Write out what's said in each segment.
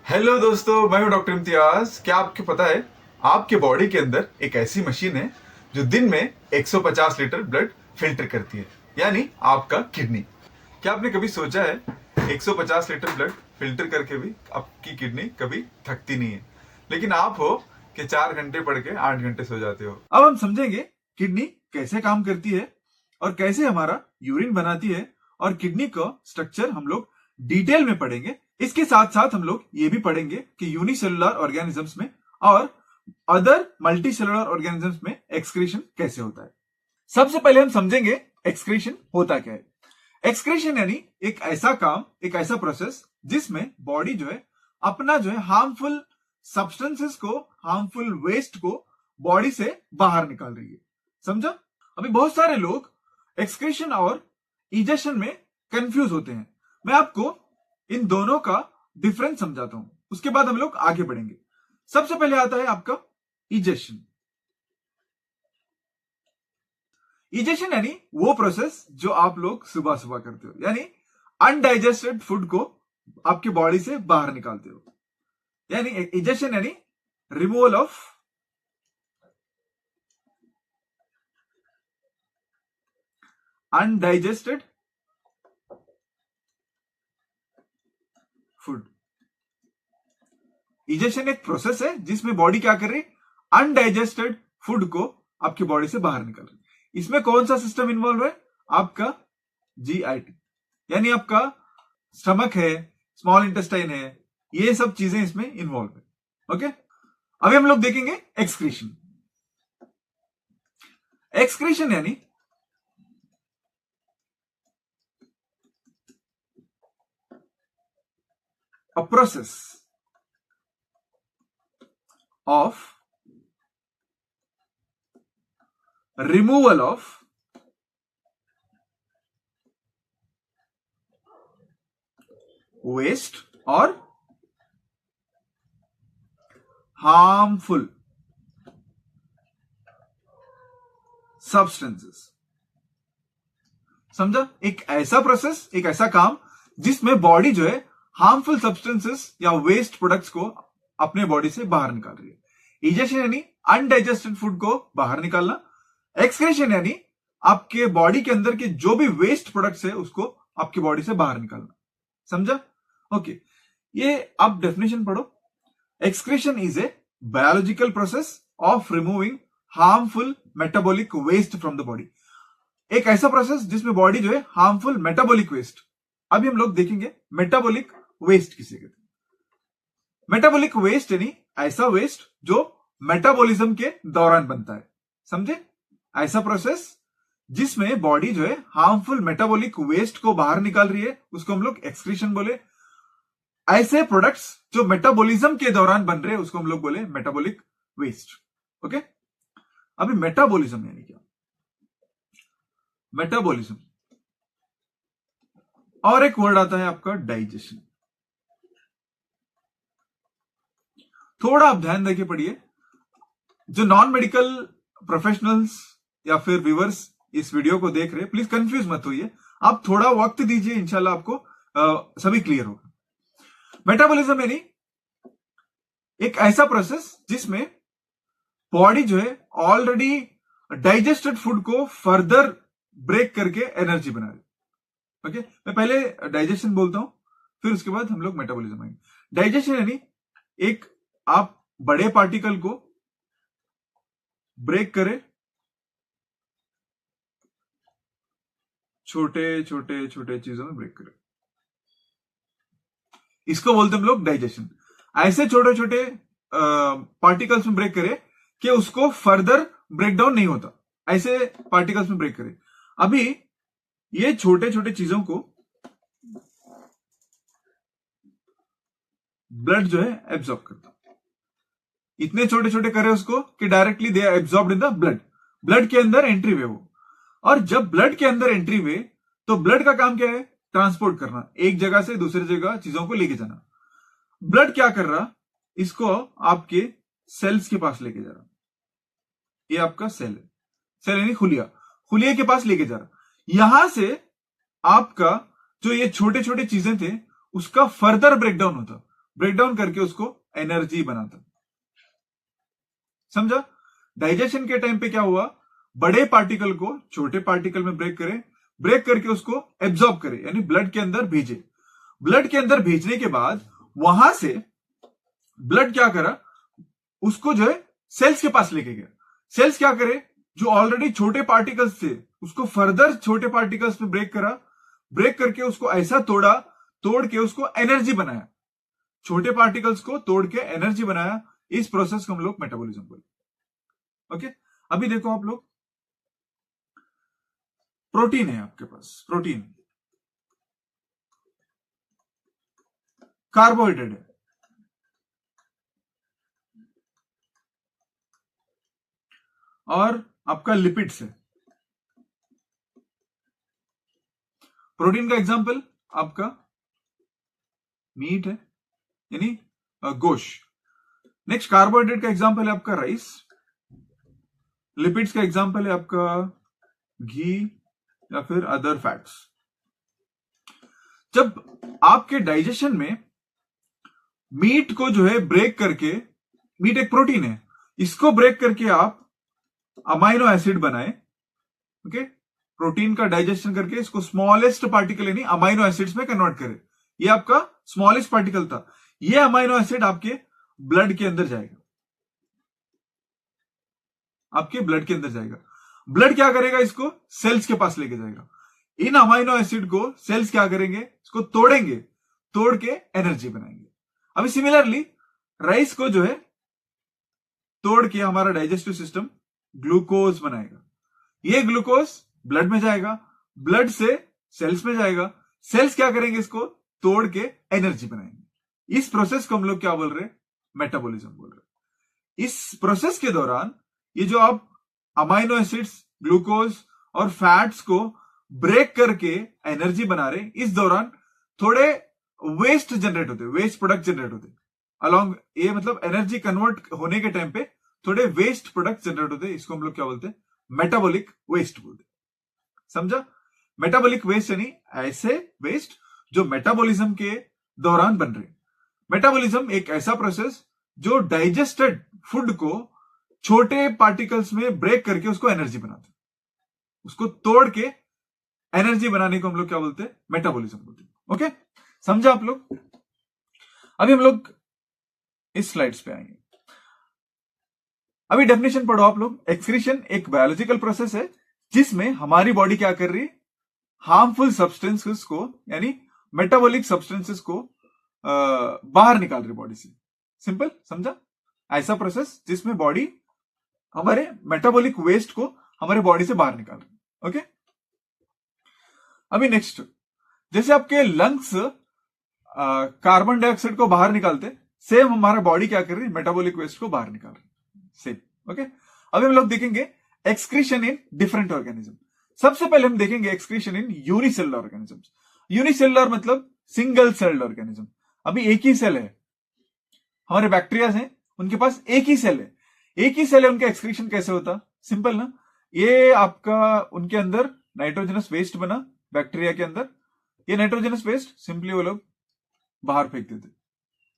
Hello दोस्तों, मैं हूं डॉक्टर इम्तियाज। क्या आपको पता है आपके बॉडी के अंदर एक ऐसी मशीन है जो दिन में 150 लीटर ब्लड फिल्टर करती है, यानी आपका किडनी। क्या आपने कभी सोचा है 150 लीटर ब्लड फिल्टर करके भी आपकी किडनी कभी थकती नहीं है, लेकिन आप हो कि 4 घंटे पढ़ के 8 घंटे सो जाते हो। अब हम समझेंगे किडनी कैसे काम करती है और कैसे हमारा यूरिन बनाती है, और किडनी का स्ट्रक्चर हम लोग डिटेल में पढ़ेंगे। इसके साथ साथ हम लोग ये भी पढ़ेंगे कि यूनिसेलुलर ऑर्गेनिजम्स में और अदर मल्टी सेलुलर ऑर्गेनिजम्स में एक्सक्रीशन कैसे होता है। सबसे पहले हम समझेंगे एक्सक्रीशन होता क्या है। एक्सक्रीशन यानी एक ऐसा काम, एक ऐसा प्रोसेस जिसमें बॉडी जो है अपना जो है हार्मफुल सब्सटेंसेस को, हार्मफुल वेस्ट को बॉडी से बाहर निकाल रही है। समझा? अभी बहुत सारे लोग एक्सक्रीशन और इजेशन में कंफ्यूज होते हैं। मैं आपको इन दोनों का डिफरेंस समझाता हूं, उसके बाद हम लोग आगे बढ़ेंगे। सबसे पहले आता है आपका इजेशन। इजेशन यानी वो प्रोसेस जो आप लोग सुबह सुबह करते हो, यानी अनडाइजेस्टेड फूड को आपके बॉडी से बाहर निकालते हो। यानी इजेशन यानी removal of undigested food. Egestion एक प्रोसेस है जिसमें बॉडी क्या कर रही है, अनडाइजेस्टेड फूड को आपकी बॉडी से बाहर निकाल रही है। इसमें कौन सा सिस्टम इन्वॉल्व है? आपका जीआईटी, यानी आपका स्टमक है, स्मॉल इंटेस्टाइन है, ये सब चीजें इसमें इन्वॉल्व है। ओके, अभी हम लोग देखेंगे एक्सक्रीशन। एक्सक्रीशन यानी a process of removal of waste or harmful substances। समझा? एक ऐसा प्रोसेस, एक ऐसा काम जिसमें बॉडी जो है हार्मफुल सब्सटेंसेस या वेस्ट प्रोडक्ट्स को अपने बॉडी से बाहर निकाल रही है। इजेशन यानी अनडाइजेस्टेड फूड को बाहर निकालना। एक्सक्रीशन यानी आपके बॉडी के अंदर के जो भी वेस्ट प्रोडक्ट्स है उसको आपकी बॉडी से बाहर निकालना। समझा? ओके, ये आप डेफिनेशन पढ़ो। Excretion is a biological process of removing harmful metabolic waste from the body. एक ऐसा प्रोसेस जिसमें बॉडी जो है हार्मफुल मेटाबॉलिक वेस्ट। अभी हम लोग देखेंगे मेटाबॉलिक वेस्ट किसे कहते हैं। मेटाबॉलिक वेस्ट यानी ऐसा वेस्ट जो मेटाबॉलिज्म के दौरान बनता है। समझे? ऐसा प्रोसेस जिसमें बॉडी जो है हार्मफुल मेटाबॉलिक वेस्ट को बाहर निकाल रही है उसको हम लोग एक्सक्रीशन बोले। ऐसे प्रोडक्ट्स जो मेटाबॉलिज्म के दौरान बन रहे हैं उसको हम लोग बोले मेटाबॉलिक वेस्ट। ओके, अभी मेटाबॉलिज्म यानी क्या? मेटाबॉलिज्म और एक वर्ड आता है आपका डाइजेशन। थोड़ा आप ध्यान देके पढ़िए। जो नॉन मेडिकल प्रोफेशनल्स या फिर व्यूअर्स इस वीडियो को देख रहे हैं, प्लीज कंफ्यूज मत होइए, आप थोड़ा वक्त दीजिए, इंशाल्लाह आपको सभी क्लियर होगा। मेटाबॉलिज्म यानी एक ऐसा प्रोसेस जिसमें बॉडी जो है ऑलरेडी डाइजेस्टेड फूड को फर्दर ब्रेक करके एनर्जी बना रही। ओके, मैं पहले डाइजेशन बोलता हूं, फिर उसके बाद हम लोग मेटाबॉलिज्म आएंगे। डाइजेशन यानी एक आप बड़े पार्टिकल को ब्रेक करें छोटे छोटे छोटे चीजों में ब्रेक करें, इसको बोलते हम लोग डाइजेशन। ऐसे छोटे छोटे पार्टिकल्स में ब्रेक करें कि उसको फर्दर ब्रेक डाउन नहीं होता, ऐसे पार्टिकल्स में ब्रेक करें। अभी ये छोटे छोटे चीजों को ब्लड जो है एब्जॉर्ब करता, इतने छोटे छोटे करे उसको कि directly they are absorbed in the blood. Blood के अंदर एंट्री वे वो, और जब ब्लड के अंदर एंट्री वे तो ब्लड का काम क्या है? ट्रांसपोर्ट करना, एक जगह से दूसरी जगह चीजों को लेके जाना। ब्लड क्या कर रहा? इसको आपके सेल्स के पास लेके जा रहा। ये आपका सेल है, सेल यानी खुलिया, खुलिया के पास लेके जा रहा। यहां से आपका जो ये छोटे छोटे चीजें थे उसका फर्दर ब्रेकडाउन होता, ब्रेक डाउन करके उसको एनर्जी बनाता। समझा? डाइजेशन के टाइम पे क्या हुआ, बड़े पार्टिकल को छोटे पार्टिकल में ब्रेक करे, ब्रेक करके उसको एब्जॉर्ब करे, यानी ब्लड के अंदर भेजे। ब्लड के अंदर भेजने के बाद वहां से ब्लड क्या करा, उसको जो है सेल्स के पास लेके गया। सेल्स क्या करे, जो ऑलरेडी छोटे पार्टिकल्स थे उसको फर्दर छोटे पार्टिकल्स में ब्रेक करा, ब्रेक करके उसको ऐसा तोड़ा, तोड़ के उसको एनर्जी बनाया। छोटे पार्टिकल्स को तोड़ के एनर्जी बनाया। इस प्रोसेस को हम लोग मेटाबॉलिज्म बोलते। ओके, अभी देखो आप लोग, प्रोटीन है आपके पास, प्रोटीन कार्बोहाइड्रेट है, और आपका लिपिड्स है। प्रोटीन का एग्जांपल आपका मीट है, यानी गोश्त। नेक्स्ट, कार्बोहाइड्रेट का एग्जांपल है आपका राइस। लिपिड्स का एग्जांपल है आपका घी या फिर अदर फैट्स। जब आपके डाइजेशन में मीट को जो है ब्रेक करके, मीट एक प्रोटीन है, इसको ब्रेक करके आप अमाइनो एसिड बनाए। ओके, प्रोटीन का डाइजेशन करके इसको स्मॉलेस्ट पार्टिकल यानी अमाइनो एसिड्स में कन्वर्ट करे। ये आपका स्मॉलेस्ट पार्टिकल था। ये अमाइनो एसिड आपके ब्लड के अंदर जाएगा, आपके ब्लड के अंदर जाएगा। ब्लड क्या करेगा, इसको सेल्स के पास लेके जाएगा। इन अमाइनो एसिड को सेल्स क्या करेंगे, इसको तोड़ेंगे, तोड़ के एनर्जी बनाएंगे। अभी सिमिलरली राइस को जो है तोड़ के हमारा डाइजेस्टिव सिस्टम ग्लूकोज बनाएगा। ये ग्लूकोज ब्लड में जाएगा, ब्लड से सेल्स में जाएगा, सेल्स क्या करेंगे, इसको तोड़ के एनर्जी बनाएंगे। इस प्रोसेस को हम लोग क्या बोल रहे हैं, मेटाबॉलिज्म बोल रहे हैं। इस प्रोसेस के दौरान ये जो आप अमाइनो एसिड्स, ग्लूकोज और फैट्स को ब्रेक करके एनर्जी बना रहे, इस दौरान थोड़े वेस्ट जनरेट होते, वेस्ट प्रोडक्ट जनरेट होते अलॉन्ग। ये मतलब एनर्जी कन्वर्ट होने के टाइम पे थोड़े वेस्ट प्रोडक्ट जनरेट होते, इसको हम लोग क्या बोलते हैं, मेटाबॉलिक वेस्ट बोलते। समझा? मेटाबॉलिक वेस्ट यानी ऐसे वेस्ट जो मेटाबॉलिज्म के दौरान बन रहे। मेटाबॉलिज्म एक ऐसा प्रोसेस जो डाइजेस्टेड फूड को छोटे पार्टिकल्स में ब्रेक करके उसको एनर्जी बनाते, उसको तोड़ के एनर्जी बनाने को हम लोग क्या बोलते हैं, मेटाबॉलिज्म बोलते हैं। ओके, समझा आप लोग? अभी हम लोग इस स्लाइड्स पे आएंगे। अभी डेफिनेशन पढ़ो आप लोग। एक्सक्रीशन एक बायोलॉजिकल प्रोसेस है जिसमें हमारी बॉडी क्या कर रही है, हार्मफुल सब्सटेंसेस को यानी मेटाबॉलिक सब्सटेंसेस को बाहर निकाल रही बॉडी से। सिंपल, समझा? ऐसा प्रोसेस जिसमें बॉडी हमारे मेटाबॉलिक वेस्ट को हमारे बॉडी से बाहर निकाल रही है। ओके, अभी नेक्स्ट, जैसे आपके लंग्स कार्बन डाइऑक्साइड को बाहर निकालते, सेम हमारा बॉडी क्या कर रही है, मेटाबॉलिक वेस्ट को बाहर निकाल रही है। सेम। ओके, अभी हम लोग देखेंगे एक्सक्रीशन इन डिफरेंट ऑर्गेनिज्म। सबसे पहले हम देखेंगे एक्सक्रीशन इन यूनिसेलुलर ऑर्गेनिजम्स। यूनिसेलुलर मतलब सिंगल सेल्ड ऑर्गेनिज्म। अभी एक ही सेल है, हमारे बैक्टीरिया हैं, उनके पास एक ही सेल है, एक ही सेल है, उनका एक्सक्रीशन कैसे होता? सिंपल ना, ये आपका उनके अंदर नाइट्रोजनस वेस्ट बना बैक्टीरिया के अंदर, ये नाइट्रोजनस वेस्ट सिंपली वो लोग बाहर फेंक देते,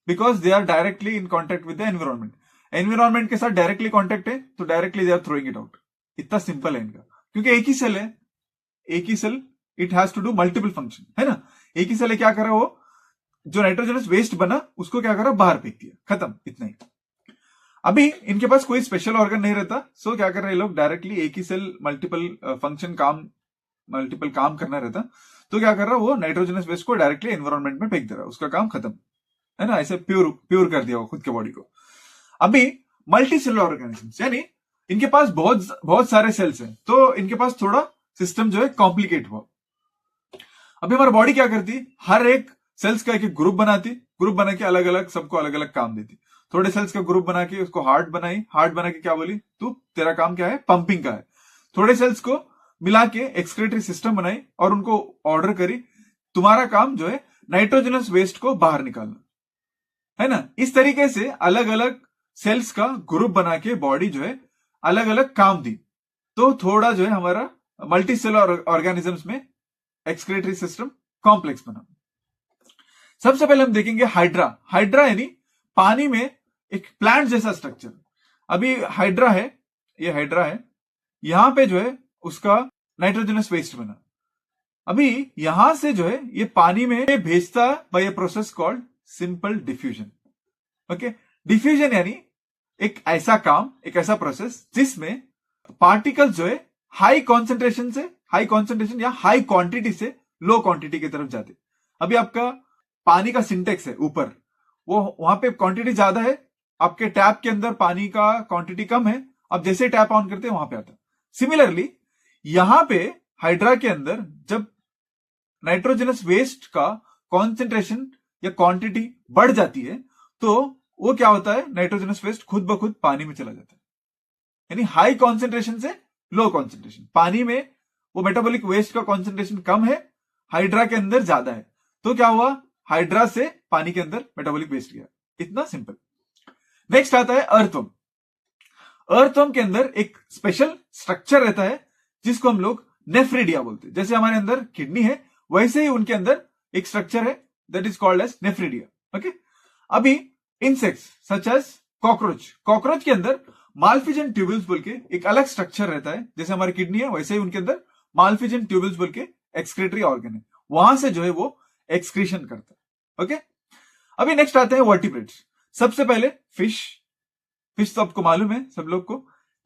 because they are directly in contact with the environment. Environment के साथ डायरेक्टली कॉन्टेक्ट है तो directly they are throwing it out. इतना सिंपल है इनका, क्योंकि एक ही सेल है, एक ही cell, it has to do multiple function, है ना। एक ही सेल है, क्या करा वो, जो नाइट्रोजनस वेस्ट बना उसको क्या करा, बाहर फेंक दिया, खत्म, इतना ही। अभी इनके पास कोई स्पेशल ऑर्गन नहीं रहता, सो क्या कर रहे हैं लोग, डायरेक्टली एक ही सेल मल्टीपल फंक्शन मल्टीपल काम करना रहता, तो क्या कर रहा है वो नाइट्रोजनस वेस्ट को डायरेक्टली एनवायरमेंट में फेंक दे रहा है, उसका काम खत्म, है ना। ऐसे प्योर कर दिया वो खुद के बॉडी को। अभी मल्टी सेलुलर ऑर्गेनिजम्स यानी इनके पास बहुत सारे सेल्स हैं, तो इनके पास थोड़ा सिस्टम जो है कॉम्प्लिकेट हुआ। अभी हमारी बॉडी क्या करती, हर एक सेल्स का एक ग्रुप बनाती, ग्रुप बना के अलग अलग सबको अलग अलग काम देती। थोड़े सेल्स का ग्रुप बना के उसको हार्ट बनाई, हार्ट बना के क्या बोली, तू तेरा काम क्या है, पंपिंग का है। थोड़े सेल्स को मिला के एक्सक्रीटरी सिस्टम बनाई और उनको ऑर्डर करी, तुम्हारा काम जो है नाइट्रोजनस वेस्ट को बाहर निकालना, है ना। इस तरीके से अलग अलग सेल्स का ग्रुप बना के बॉडी जो है अलग अलग काम दी, तो थोड़ा जो है हमारा मल्टी सेलुलर ऑर्गेनिजम्स में एक्सक्रीटरी सिस्टम कॉम्प्लेक्स बना। सबसे पहले हम देखेंगे हाइड्रा। हाइड्रा यानी पानी में एक प्लांट जैसा स्ट्रक्चर। अभी हाइड्रा है, ये हाइड्रा है, यहां पे जो है उसका नाइट्रोजनस वेस्ट बना। अभी यहां से जो है ये पानी में भेजता by a process called simple diffusion. Okay, diffusion यानी एक ऐसा काम, एक ऐसा प्रोसेस जिसमें पार्टिकल्स जो है हाई कॉन्सेंट्रेशन या हाई क्वांटिटी से लो क्वांटिटी की तरफ जाते। अभी आपका पानी का सिंटेक्स है ऊपर, वो वहां पे क्वांटिटी ज्यादा है, आपके टैप के अंदर पानी का क्वांटिटी कम है, आप जैसे टैप ऑन करते हैं वहां पे आता है। सिमिलरली यहां पे हाइड्रा के अंदर जब नाइट्रोजनस वेस्ट का कॉन्सेंट्रेशन या क्वांटिटी बढ़ जाती है तो वो क्या होता है, नाइट्रोजनस वेस्ट खुद ब खुद पानी में चला जाता है। यानी हाई कॉन्सेंट्रेशन से लो कॉन्सेंट्रेशन, पानी में वो मेटाबॉलिक वेस्ट का कॉन्सेंट्रेशन कम है, हाइड्रा के अंदर ज्यादा है, तो क्या हुआ, हाइड्रा से पानी के अंदर मेटाबॉलिक वेस्ट गया। इतना सिंपल। नेक्स्ट आता है अर्थवर्म। अर्थवर्म के अंदर एक स्पेशल स्ट्रक्चर रहता है जिसको हम लोग नेफ्रिडिया बोलते हैं। जैसे हमारे अंदर किडनी है वैसे ही उनके अंदर एक स्ट्रक्चर है that is called as nephridia. Okay, अभी इंसेक्ट्स सच एज कॉकरोच के अंदर माल्फिजन ट्यूब्यूल्स बोल के एक अलग स्ट्रक्चर रहता है। जैसे हमारी किडनी है वैसे ही उनके अंदर माल्फिजन ट्यूब्यूल्स बोल के एक्सक्रीटरी ऑर्गन है, वहां से जो है वो एक्सक्रीशन करता है। ओके, अभी नेक्स्ट आते हैं वर्टिब्रेट्स। सबसे पहले फिश तो आपको मालूम है सब लोग को।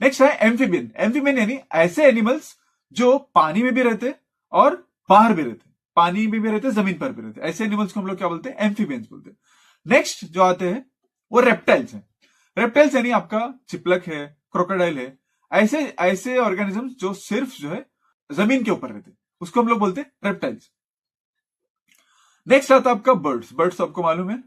नेक्स्ट है एम्फीबियन यानी ऐसे एनिमल्स जो पानी में भी रहते और बाहर भी रहते, पानी में भी रहते, जमीन पर भी रहते। ऐसे एनिमल्स को हम लोग क्या बोलते हैं, एम्फीबियंस बोलते हैं। नेक्स्ट जो आते हैं वो रेप्टाइल्स हैं। रेप्टाइल्स यानी आपका चिपलक है, क्रोकोडाइल है, ऐसे ऑर्गेनिजम्स जो सिर्फ जो है जमीन के ऊपर रहते, उसको हम लोग बोलते हैं रेप्टाइल्स। नेक्स्ट आता है आपका बर्ड्स आपको मालूम है।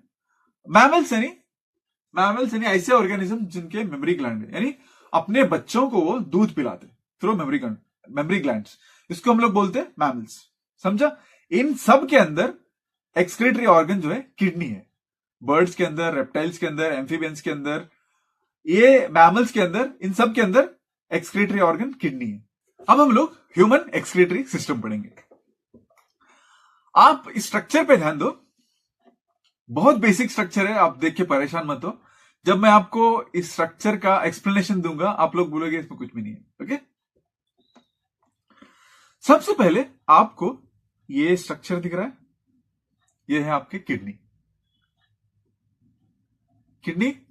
मैमल्स यानी ऐसे ऑर्गेनिज्म जिनके मेमोरी ग्लैंड है, यानी अपने बच्चों को वो दूध पिलाते थ्रू मेमोरी ग्लैंड्स, इसको हम लोग बोलते हैं मैमल्स। समझा? इन सब के अंदर एक्सक्रीटरी ऑर्गन जो है किडनी है। बर्ड्स के अंदर, रेप्टाइल्स के अंदर, एम्फीबियंस के अंदर, ये मैमल्स के अंदर, इन सब के अंदर एक्सक्रीटरी ऑर्गन किडनी है। अब हम लोग ह्यूमन एक्सक्रीटरी सिस्टम पढ़ेंगे। आप इस स्ट्रक्चर पे ध्यान दो, बहुत बेसिक स्ट्रक्चर है, आप देख के परेशान मत हो। जब मैं आपको इस स्ट्रक्चर का एक्सप्लेनेशन दूंगा आप लोग बोलोगे इसमें कुछ भी नहीं है। ओके, सबसे पहले आपको ये स्ट्रक्चर दिख रहा है, ये है आपके किडनी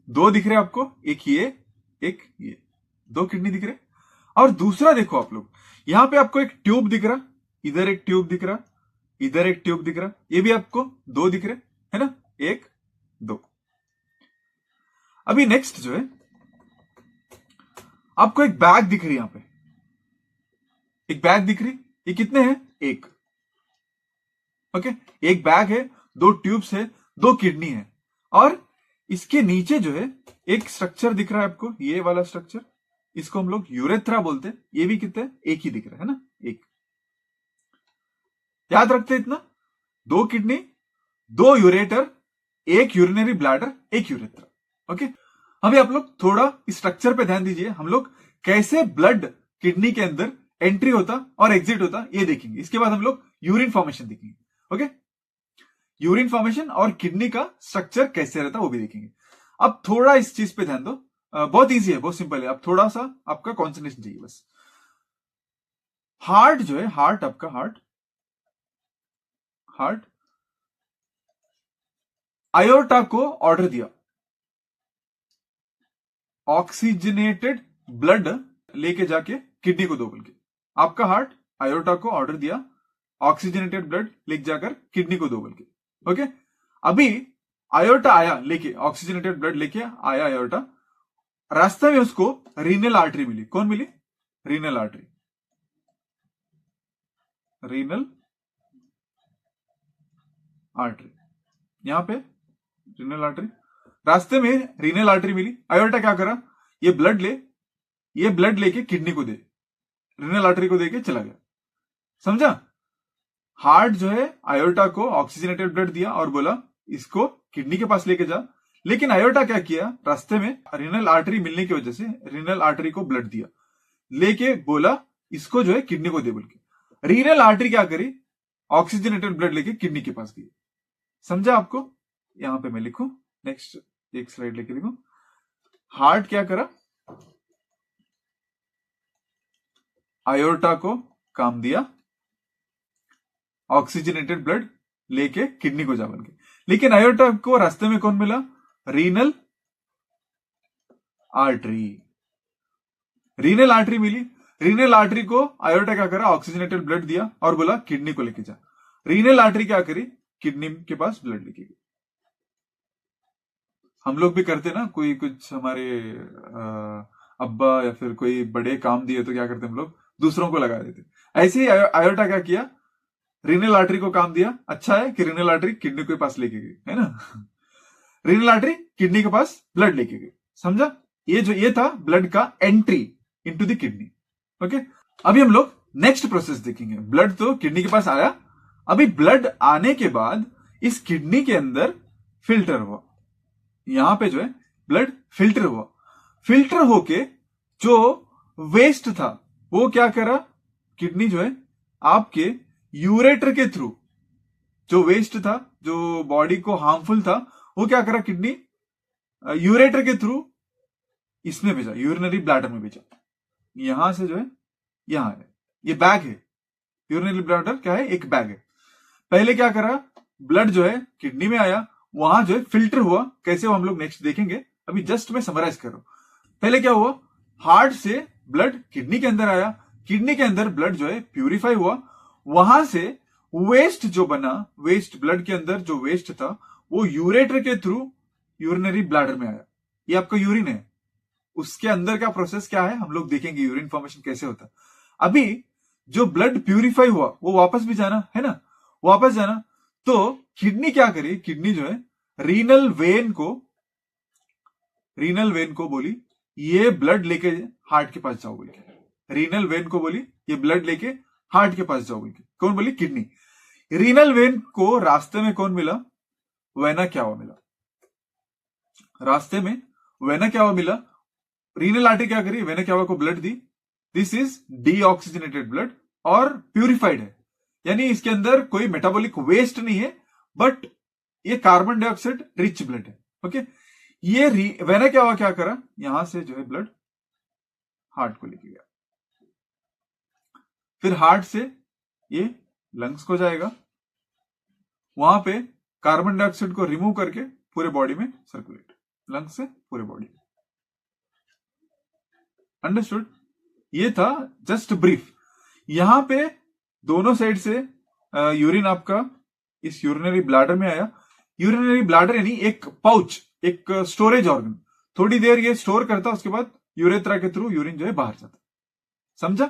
दो दिख रहे हैं आपको, एक ये दो किडनी दिख रहे। और दूसरा देखो आप लोग, यहां पे आपको एक ट्यूब दिख रहा, इधर एक ट्यूब दिख रहा, इधर एक ट्यूब दिख रहा, ये भी आपको दो दिख रहे है ना, एक दो। अभी नेक्स्ट जो है आपको एक बैग दिख रही, यहां पे एक बैग दिख रही, ये कितने हैं, एक। ओके, एक बैग है, दो ट्यूब्स है, दो किडनी है, और इसके नीचे जो है एक स्ट्रक्चर दिख रहा है आपको, ये वाला स्ट्रक्चर, इसको हम लोग यूरेथ्रा बोलते हैं। ये भी कितने, एक ही दिख रहा है ना, एक। याद रखते इतना, दो किडनी, दो यूरेटर, एक यूरिनरी ब्लैडर, एक यूरेथ्रा। ओके, अभी आप लोग थोड़ा इस स्ट्रक्चर पे ध्यान दीजिए। हम लोग कैसे ब्लड किडनी के अंदर एंट्री होता और एग्जिट होता ये देखेंगे। इसके बाद हम लोग यूरिन फॉर्मेशन देखेंगे। ओके, यूरिन फॉर्मेशन और किडनी का स्ट्रक्चर कैसे रहता वो भी देखेंगे। अब थोड़ा इस चीज पे ध्यान दो, बहुत इजी है, बहुत सिंपल है। अब थोड़ा सा आपका कॉन्सेंट्रेशन चाहिए बस। हार्ट जो है, आपका हार्ट आयोर्टा को ऑर्डर दिया ऑक्सीजनेटेड ब्लड लेके जाके किडनी को दो बोल के। आपका हार्ट आयोर्टा को ऑर्डर दिया ऑक्सीजनेटेड ब्लड लेके जाकर किडनी को दो बोल के। ओके, अभी आयोर्टा आया लेके, ऑक्सीजनेटेड ब्लड लेके आया आयोर्टा, रास्ते में उसको रीनल आर्टरी मिली। कौन मिली, रीनल आर्टरी, यहां पे रीनल आर्टरी, रास्ते में रीनल आर्टरी मिली। आयोर्टा क्या करा, ये ब्लड लेके किडनी को दे, रीनल आर्टरी को देके चला गया। समझा? हार्ट जो है आयोर्टा को ऑक्सीजनेटेड ब्लड दिया और बोला इसको किडनी के पास लेके जा, लेकिन आयोर्टा क्या किया, रास्ते में रीनल आर्टरी मिलने की वजह से रीनल आर्टरी को ब्लड दिया, लेके बोला इसको जो है किडनी को दे बोल के। रीनल आर्टरी क्या करी, ऑक्सीजनेटेड ब्लड लेके किडनी के पास गई। समझा आपको? यहां पे मैं लिखूं, नेक्स्ट एक स्लाइड लेके लिखूं। हार्ट क्या करा, आयोर्टा को काम दिया, ऑक्सीजनेटेड ब्लड लेके किडनी को जा बन के। लेकिन आयोर्टा को रास्ते में कौन मिला, रीनल आर्टरी। रीनल आर्टरी मिली, रीनल आर्टरी को आयोर्टा क्या करा, ऑक्सीजनेटेड ब्लड दिया और बोला किडनी को लेके जा। रीनल आर्टरी क्या करी, किडनी के पास ब्लड लेके गई। हम लोग भी करते ना, कोई कुछ हमारे अब्बा या फिर कोई बड़े काम दिए तो क्या करते हम लोग, दूसरों को लगा देते। ऐसे ही आयोर्टा क्या किया, रीनल आर्टरी को काम दिया। अच्छा है कि रीनल आर्टरी किडनी के पास लेके गई, है ना। रीनल आर्टरी किडनी के पास ब्लड लेके गई, समझा? ये था ब्लड का entry into the kidney. Okay, अभी हम लोग नेक्स्ट प्रोसेस देखेंगे। ब्लड तो किडनी के पास आया, अभी ब्लड आने के बाद इस किडनी के अंदर फिल्टर हुआ। यहां पे जो है ब्लड फिल्टर हुआ, फिल्टर होके जो वेस्ट था वो क्या करा, किडनी जो है आपके यूरेटर के थ्रू, जो वेस्ट था जो बॉडी को हार्मफुल था, वो क्या करा, किडनी यूरेटर के थ्रू इसमें भेजा, यूरिनरी ब्लैडर में भेजा। यहां से जो है यहां है, ये बैग है, यूरिनरी ब्लैडर क्या है, एक बैग है। पहले क्या करा, ब्लड जो है किडनी में आया, वहां जो है फिल्टर हुआ। कैसे वो हम लोग नेक्स्ट देखेंगे, अभी जस्ट मैं समराइज कर रहा हूं। पहले क्या हुआ, हार्ट से ब्लड किडनी के अंदर आया, किडनी के अंदर ब्लड जो है प्यूरिफाई हुआ, वहां से वेस्ट जो बना, वेस्ट ब्लड के अंदर जो वेस्ट था वो यूरेटर के थ्रू यूरिनरी ब्लैडर में आया। ये आपका यूरिन है, उसके अंदर का प्रोसेस क्या है हम लोग देखेंगे, यूरिन फॉर्मेशन कैसे होता है। अभी जो ब्लड प्यूरिफाई हुआ वो वापस भी जाना है ना, वापस जाना। तो किडनी क्या करी, किडनी जो है रीनल वेन को बोली ये ब्लड लेके हार्ट के पास जाओ बोल के। रीनल वेन को बोली ये ब्लड लेके हार्ट के पास जाओ बोल के। कौन बोली, किडनी। रीनल वेन को रास्ते में कौन मिला, वेना क्यावा मिला। रास्ते में वेना क्यावा मिला। रीनल आर्टरी क्या करी, वेना क्यावा को blood the. This is deoxygenated blood और प्यूरिफाइड है, यानी इसके अंदर कोई मेटाबॉलिक वेस्ट नहीं है, बट ये कार्बन डाइऑक्साइड रिच ब्लड है। ओके, ये वेना क्यावा क्या करा, यहां से जो है ब्लड हार्ट को लेके गया, फिर हार्ट से ये लंग्स को जाएगा, वहां पे कार्बन डाइऑक्साइड को रिमूव करके पूरे बॉडी में सर्कुलेट, लंग्स से पूरे बॉडी में। अंडरस्टूड? ये था जस्ट ब्रीफ। यहां पे दोनों साइड से यूरिन आपका इस यूरिनरी ब्लैडर में आया। यूरिनरी ब्लैडर यानी एक पाउच, एक स्टोरेज ऑर्गन, थोड़ी देर ये स्टोर करता, उसके बाद यूरेथ्रा के थ्रू यूरिन जो है बाहर जाता। समझा?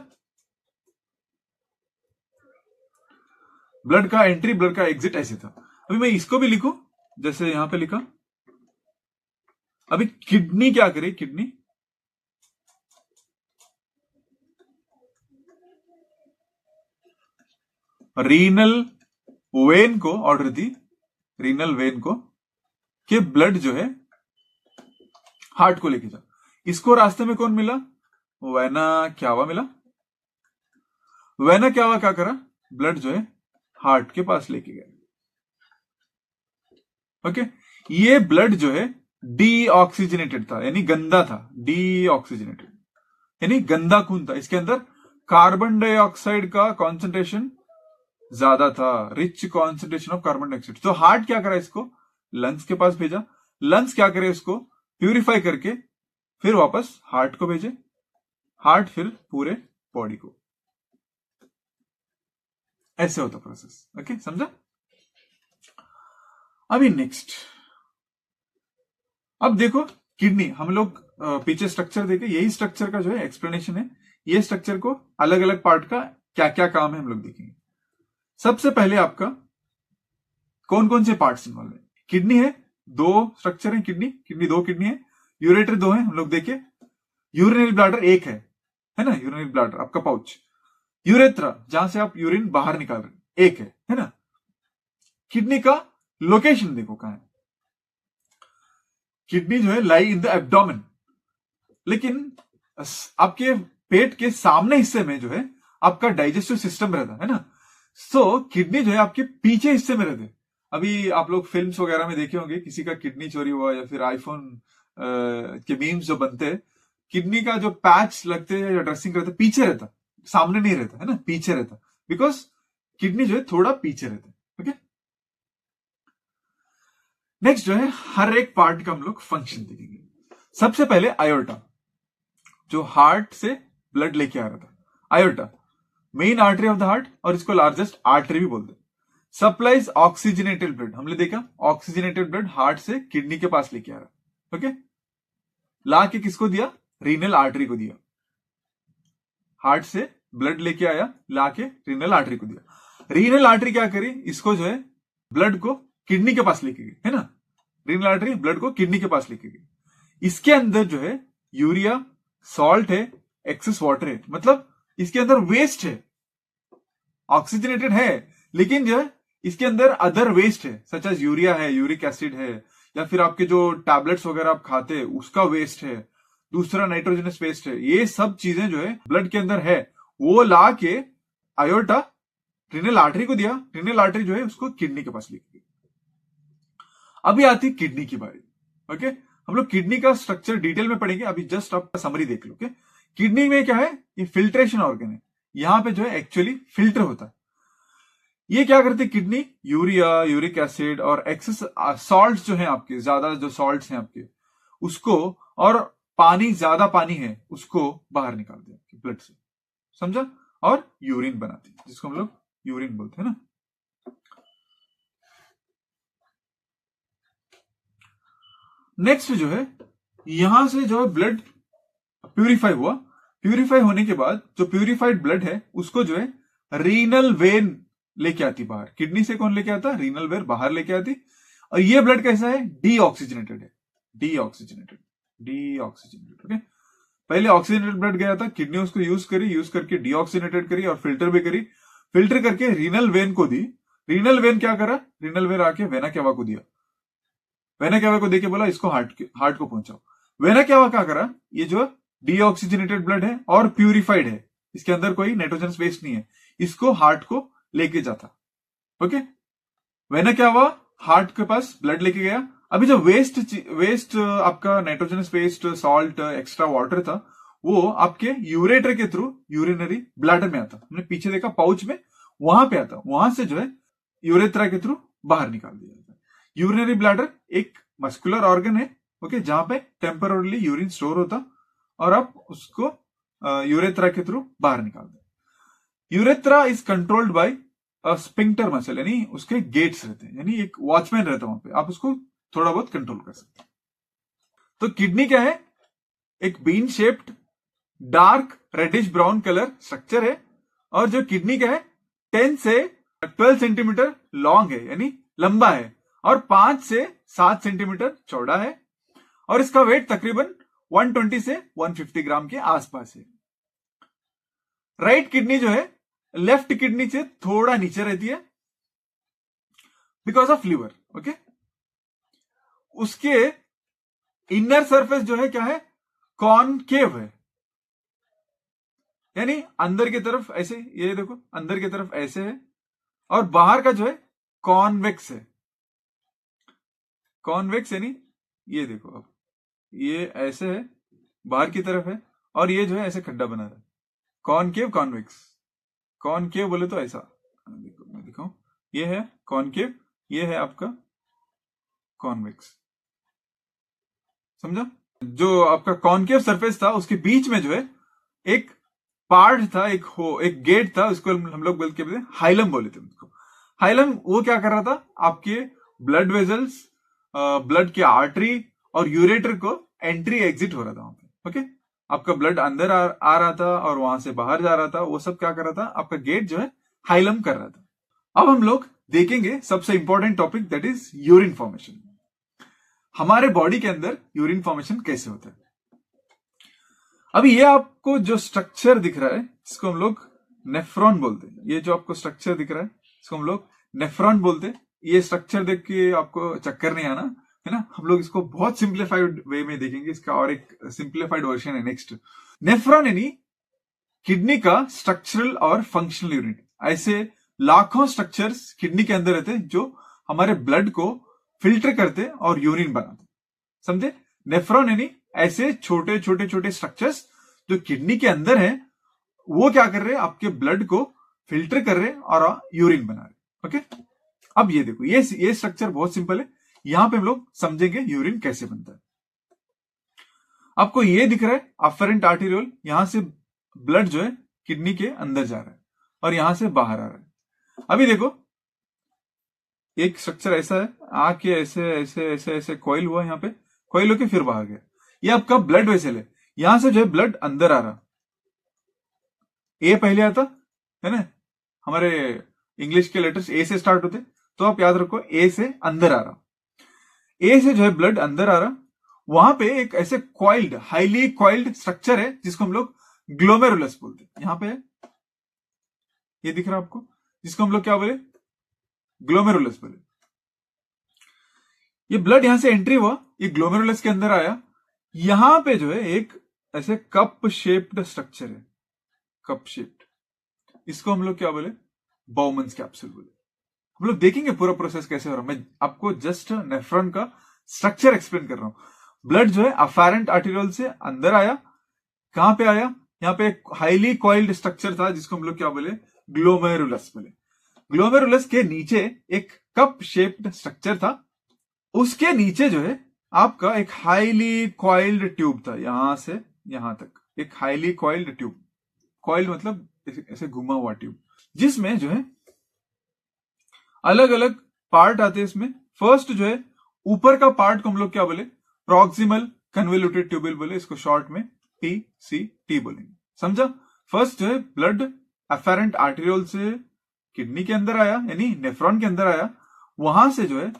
ब्लड का एंट्री, ब्लड का एग्जिट ऐसे था। अभी मैं इसको भी लिखूं, जैसे यहां पे लिखा। अभी किडनी क्या करे, किडनी रीनल वेन को ऑर्डर दी, रीनल वेन को कि ब्लड जो है हार्ट को लेके जा। इसको रास्ते में कौन मिला, वेना क्यावा मिला। वेना क्यावा क्या करा, ब्लड जो है हार्ट के पास लेके गया। ओके, ये ब्लड जो है डीऑक्सीजनेटेड था, यानी गंदा था, डीऑक्सीजनेटेड यानी गंदा खून था। इसके अंदर कार्बन डाइऑक्साइड का कॉन्सेंट्रेशन ज्यादा था, rich concentration of carbon dioxide. तो हार्ट क्या करा, इसको लंग्स के पास भेजा। लंग्स क्या करे, इसको प्यूरिफाई करके फिर वापस हार्ट को भेजे, हार्ट फिर पूरे बॉडी को। ऐसे होता प्रोसेस। ओके, समझा? अभी नेक्स्ट, अब देखो किडनी, हम लोग पीछे स्ट्रक्चर देखे, यही स्ट्रक्चर का जो है एक्सप्लेनेशन है। ये स्ट्रक्चर को अलग अलग पार्ट का क्या क्या काम है हम लोग देखेंगे। सबसे पहले आपका कौन कौन से पार्ट्स इन्वॉल्व है। किडनी है, दो स्ट्रक्चर है, किडनी दो किडनी है, यूरेटर दो है, हम लोग देखे। यूरिनरी ब्लैडर एक है ना, यूरिनरी ब्लैडर आपका पाउच। यूरेथ्रा जहां से आप यूरिन बाहर निकाल रहे, एक है ना। किडनी का लोकेशन देखो कहां है। किडनी जो है लाई इन द एब्डोमेन, लेकिन आपके पेट के सामने हिस्से में जो है आपका डाइजेस्टिव सिस्टम रहता है ना। सो किडनी जो है आपके पीछे हिस्से में रहते। अभी आप लोग फिल्म्स वगैरह में देखे होंगे, किसी का किडनी चोरी हुआ या फिर आईफोन के मीम्स जो बनते हैं, किडनी का जो पैच लगते हैं या ड्रेसिंग करते हैं पीछे रहता, सामने नहीं रहता है ना, पीछे रहता, बिकॉज किडनी जो है थोड़ा पीछे रहता है। ओके, नेक्स्ट जो है हर एक पार्ट का हम लोग फंक्शन देखेंगे। सबसे पहले आयोर्टा, जो हार्ट से ब्लड लेके आ रहा था। Aorta main artery of the heart, और इसको लार्जेस्ट आर्टरी भी बोलते हैं। सप्लाइज ऑक्सीजनेटेड ब्लड, हमने देखा ऑक्सीजनेटेड ब्लड हार्ट से किडनी के पास लेके आ रहा। ओके, ला के किसको दिया? रीनल आर्टरी को दिया। हार्ट से ब्लड लेके आया, ला के रीनल आर्टरी को दिया। रीनल आर्टरी क्या करी? इसको जो है ब्लड को किडनी के पास लेके गई, है ना। रीनल आर्टरी ब्लड को किडनी के पास लेके गई। इसके अंदर जो है यूरिया, सॉल्ट है, एक्सेस वाटर है, मतलब इसके अंदर वेस्ट है। ऑक्सीजनेटेड है लेकिन जो है इसके अंदर अदर वेस्ट है, सच एज यूरिया है, यूरिक एसिड है, या फिर आपके जो टैबलेट्स वगैरह आप खाते हैं उसका वेस्ट है, दूसरा नाइट्रोजनस वेस्ट है। ये सब चीजें जो है ब्लड के अंदर है, वो ला के आयोटा रीनल आर्टरी को दिया। रीनल आर्टरी जो है उसको किडनी के पास लेके गई। अभी आती किडनी की बारी। ओके, हम लोग किडनी का स्ट्रक्चर डिटेल में पढ़ेंगे, अभी जस्ट आप समरी देख लो। ओके, किडनी में क्या है? ये फिल्ट्रेशन ऑर्गन है। यहां पे जो है एक्चुअली फिल्टर होता है। ये क्या करती है किडनी? यूरिया, यूरिक एसिड और एक्सेस सॉल्ट जो है आपके, ज्यादा जो सॉल्ट्स हैं आपके उसको, और पानी, ज्यादा पानी है उसको बाहर निकालते हैं ब्लड से, समझा? और यूरिन बनाती है, जिसको हम लोग यूरिन बोलते हैं ना। नेक्स्ट जो है यहां से जो है ब्लड प्यूरिफाई हुआ। प्यूरिफाई होने के बाद जो प्यूरिफाइड ब्लड है उसको जो है रीनल वेन लेके आती बाहर। किडनी से कौन लेके आता? रीनल वेन बाहर लेके आती। और ये ब्लड कैसा है? डीऑक्सीजनेटेड है। Deoxygenated, deoxygenated. ओके, पहले ऑक्सीजनेटेड ब्लड गया था, किडनी उसको यूज करी, यूज करके डीऑक्सीजनेटेड करी और फिल्टर भी करी। फिल्टर करके रीनल वेन को दी। रीनल वेन क्या करा? रीनल वेन आके वेना केवा को दिया। वेना केवा को देके बोला इसको हार्ट को पहुंचाओ। वेना केवा क्या करा? ये जो डीऑक्सीजनेटेड ब्लड है और प्यूरिफाइड है, इसके अंदर कोई नाइट्रोजन वेस्ट नहीं है, इसको हार्ट को लेके जाता। ओके, वेना क्या हुआ? हार्ट के पास ब्लड लेके गया। अभी जो वेस्ट आपका nitrogenous waste, salt, extra water था, वो आपके यूरेटर के थ्रू यूरिनरी ब्लैडर में आता। हमने पीछे देखा पाउच में, वहां पे आता, वहां से जो है यूरेथ्रा के थ्रू बाहर निकाल दिया जाता है। यूरिनरी ब्लैडर एक मस्कुलर ऑर्गन है, ओके, जहां पे टेम्पररी यूरिन स्टोर होता और आप उसको यूरेथ्रा के थ्रू बाहर निकाल दे। Urethra is controlled by sphincter muscle, यानी उसके गेट्स रहते हैं, यानी एक वॉचमैन रहता है वहां पे, आप उसको थोड़ा बहुत कंट्रोल कर सकते हैं। तो किडनी क्या है? एक bean shaped dark reddish brown colour structure है, और जो किडनी का है 10 से 12 सेंटीमीटर लॉन्ग है, यानी लंबा है, और 5 से 7 सेंटीमीटर चौड़ा है, और इसका वेट तकरीबन 120 से 150 ग्राम के आसपास है। राइट किडनी जो है लेफ्ट किडनी से थोड़ा नीचे रहती है बिकॉज ऑफ लीवर। ओके, उसके इनर सरफेस जो है क्या है? कॉनकेव है, यानी अंदर की तरफ ऐसे, ये देखो अंदर की तरफ ऐसे है, और बाहर का जो है कॉन्वेक्स है। कॉन्वेक्स यानी ये देखो, अब ये ऐसे है, बाहर की तरफ है, और ये जो है ऐसे खड्डा बना रहा है। Concave, convex. कॉनकेव बोले तो ऐसा, देखो मैं दिखाऊं, ये है कॉनकेव, ये है आपका कॉन्वेक्स, समझा? जो आपका कॉनकेव सरफेस था उसके बीच में जो है एक पार्ट था, एक गेट था, उसको हम लोग बोलते हैं हाइलम बोले थे उसको। हाइलम वो क्या कर रहा था? आपके ब्लड वेजल्स, ब्लड के आर्टरी और यूरेटर को एंट्री एग्जिट हो रहा था वहां पे। ओके, आपका ब्लड अंदर आ रहा था और वहां से बाहर जा रहा था, वो सब क्या कर रहा था? आपका गेट जो है हाइलम कर रहा था। अब हम लोग देखेंगे सबसे important topic, that is urine formation. हमारे बॉडी के अंदर यूरिन फॉर्मेशन कैसे होता है? अभी ये आपको जो स्ट्रक्चर दिख रहा है इसको हम लोग नेफ्रॉन बोलते हैं। ये जो आपको स्ट्रक्चर दिख रहा है इसको हम लोग नेफ्रॉन बोलते हैं। ये स्ट्रक्चर देख के आपको चक्कर नहीं आना, है ना? हम लोग इसको बहुत सिंप्लीफाइड वे में देखेंगे, इसका और एक सिंप्लीफाइड वर्जन है नेक्स्ट। नेफ्रॉन यानी किडनी का स्ट्रक्चरल और फंक्शनल यूनिट। ऐसे लाखों स्ट्रक्चर्स किडनी के अंदर रहते हैं जो हमारे ब्लड को फिल्टर करते और यूरिन बनाते। समझे? नेफ्रॉन यानी ऐसे छोटे छोटे छोटे स्ट्रक्चर्स जो किडनी के अंदर है, वो क्या कर रहे हैं, आपके ब्लड को फिल्टर कर रहे और यूरिन बना रहे। ओके, अब ये देखो, ये स्ट्रक्चर बहुत सिंपल है। यहां पे हम लोग समझेंगे यूरिन कैसे बनता है। आपको ये दिख रहा है अफरेंट आर्टेरियोल, यहां से ब्लड जो है किडनी के अंदर जा रहा है और यहां से बाहर आ रहा है। अभी देखो, एक स्ट्रक्चर ऐसा है, आके ऐसे ऐसे ऐसे ऐसे कॉइल हुआ, यहाँ पे कॉइल होके फिर बाहर गया। ये आपका ब्लड वेसल है, यहां से जो है ब्लड अंदर आ रहा। ए पहले आता है ना, हमारे इंग्लिश के लेटर्स ए से स्टार्ट होते, तो आप याद रखो ए से अंदर आ रहा। ए से जो है ब्लड अंदर आ रहा, वहां पे एक ऐसे कॉइल्ड, हाईली कॉइल्ड स्ट्रक्चर है जिसको हम लोग ग्लोमेरुलस बोलते हैं। यहां पे है, ये दिख रहा है आपको, जिसको हम लोग क्या बोले, ग्लोमेरुलस बोले। ये ब्लड यहां से एंट्री हुआ, ये ग्लोमेरुलस के अंदर आया, यहां पे जो है एक ऐसे कप शेप्ड स्ट्रक्चर है, कप शेप्ड, इसको हम लोग क्या बोले, बाउमन्स कैप्सूल बोले। हम लोग देखेंगे पूरा प्रोसेस कैसे हो रहा है, मैं आपको जस्ट नेफ्रॉन का स्ट्रक्चर एक्सप्लेन कर रहा हूं। ब्लड जो है अफेरेंट आर्टेरियोल से अंदर आया, कहां पे आया, यहां पे एक हाईली कॉइल्ड स्ट्रक्चर था जिसको हम लोग क्या बोले, ग्लोमेरुलस बोले। ग्लोमेरुलस के नीचे एक कप शेप्ड स्ट्रक्चर था, उसके नीचे जो है आपका एक हाईली कॉइल्ड ट्यूब था, यहां से यहां तक एक हाईली कॉइल्ड ट्यूब। कॉइल्ड मतलब ऐसे घुमा हुआ ट्यूब, जिसमें जो है अलग अलग पार्ट आते हैं। इसमें फर्स्ट जो है ऊपर का पार्ट को हम लोग क्या बोले, प्रॉक्सिमल कन्वोल्यूटेड ट्यूबुल बोले, इसको शॉर्ट में PCT बोलेंगे। समझा? फर्स्ट जो है ब्लड अफेरेंट आर्टेरियोल से किडनी के अंदर आया, यानी नेफ्रॉन के अंदर आया, वहां से जो है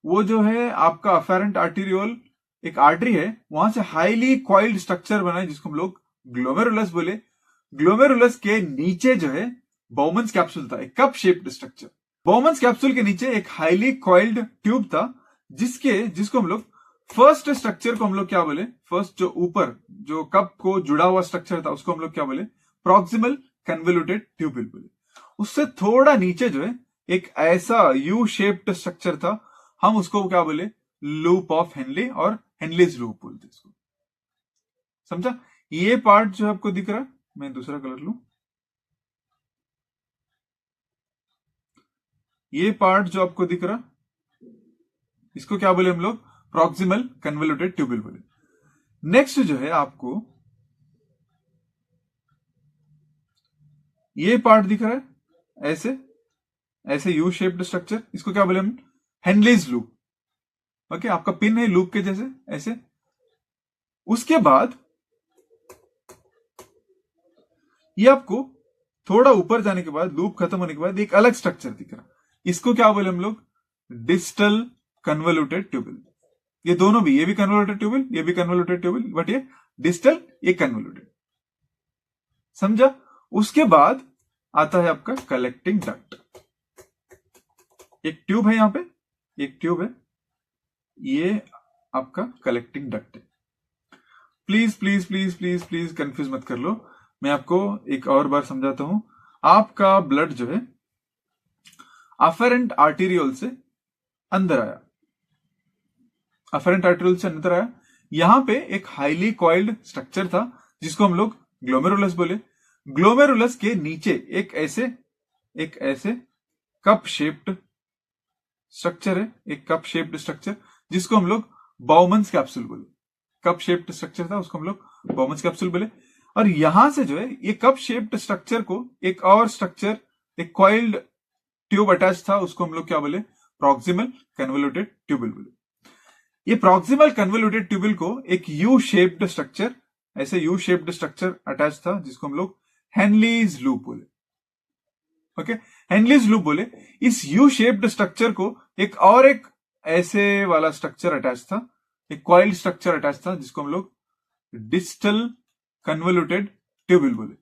वो जो है आपका अफेरेंट आर्टेरियोल एक आर्टरी है, वहां से हाईली कॉइल्ड स्ट्रक्चर बना है जिसको हम लोग ग्लोमेरुलस बोले। ग्लोमेरुलस के नीचे जो है बाउमन्स कैप्सूल था, एक कप शेप्ड स्ट्रक्चर। बाउमन्स कैप्सूल के नीचे एक हाईली कॉइल्ड ट्यूब था, जिसको हम लोग फर्स्ट स्ट्रक्चर को हम लोग क्या बोले, फर्स्ट जो ऊपर जो कप को जुड़ा हुआ स्ट्रक्चर था उसको हम लोग क्या बोले, प्रॉक्सिमल कन्वोल्यूटेड ट्यूबुल बोले। उससे थोड़ा नीचे जो है एक ऐसा यू शेप्ड स्ट्रक्चर था, हम उसको क्या बोले, लूप ऑफ हेनले और हेनलेज लूप बोलते इसको। समझा? ये पार्ट जो आपको दिख रहा है, मैं दूसरा कलर लू, ये पार्ट जो आपको दिख रहा, इसको क्या बोले हम लोग, प्रॉक्सिमल कन्वोल्यूटेड ट्यूबुल बोले। नेक्स्ट जो है आपको ये पार्ट दिख रहा है, ऐसे ऐसे यू शेप्ड स्ट्रक्चर, इसको क्या बोले हम, हेनलेज लूप। ओके, आपका पिन है लूप के जैसे ऐसे। उसके बाद ये आपको थोड़ा ऊपर जाने के बाद, लूप खत्म होने के बाद एक अलग स्ट्रक्चर दिख रहा, इसको क्या बोले हम लोग, डिस्टल कन्वोल्यूटेड ट्यूबुल। ये दोनों भी, ये भी कन्वोल्यूटेड ट्यूबुल, ये भी कन्वोल्यूटेड ट्यूबुल, बट ये डिस्टल, ये कन्वोल्यूटेड। समझा? उसके बाद आता है आपका कलेक्टिंग डक्ट। एक ट्यूब है, यहां पे एक ट्यूब है, ये आपका कलेक्टिंग डक्ट है। Please please please please please confuse मत कर लो, मैं आपको एक और बार समझाता हूं। आपका ब्लड जो है अफेरेंट आर्टेरियोल से अंदर आया, अफेरेंट आर्टेरियोल से अंदर आया, यहां पे एक हाईली कॉइल्ड स्ट्रक्चर था जिसको हम लोग ग्लोमेरुलस बोले। ग्लोमेरुलस के नीचे एक ऐसे कप शेप्ड स्ट्रक्चर है, एक कप शेप्ड स्ट्रक्चर जिसको हम लोग बाउमन्स कैप्सूल बोले। कप शेप्ड स्ट्रक्चर था, उसको हम लोग बाउमन्स कैप्सूल बोले। और यहां से जो है ये कप शेप्ड स्ट्रक्चर को एक और स्ट्रक्चर, एक कॉइल्ड ट्यूब अटैच था, उसको हम लोग क्या बोले, प्रॉक्सिमल कन्वोल्यूटेड ट्यूबुल बोले। ये प्रॉक्सिमल कन्वोल्यूटेड ट्यूबुल को एक यू शेप्ड स्ट्रक्चर, ऐसे यू शेप्ड स्ट्रक्चर अटैच था जिसको हम लोग हेनलीज लूप बोले। ओके, हेनलीज लूप बोले। इस यू शेप्ड स्ट्रक्चर को एक ऐसे वाला स्ट्रक्चर अटैच था, एक कॉइल्ड स्ट्रक्चर अटैच था जिसको हम लोग डिस्टल कन्वोल्यूटेड ट्यूबुल बोले।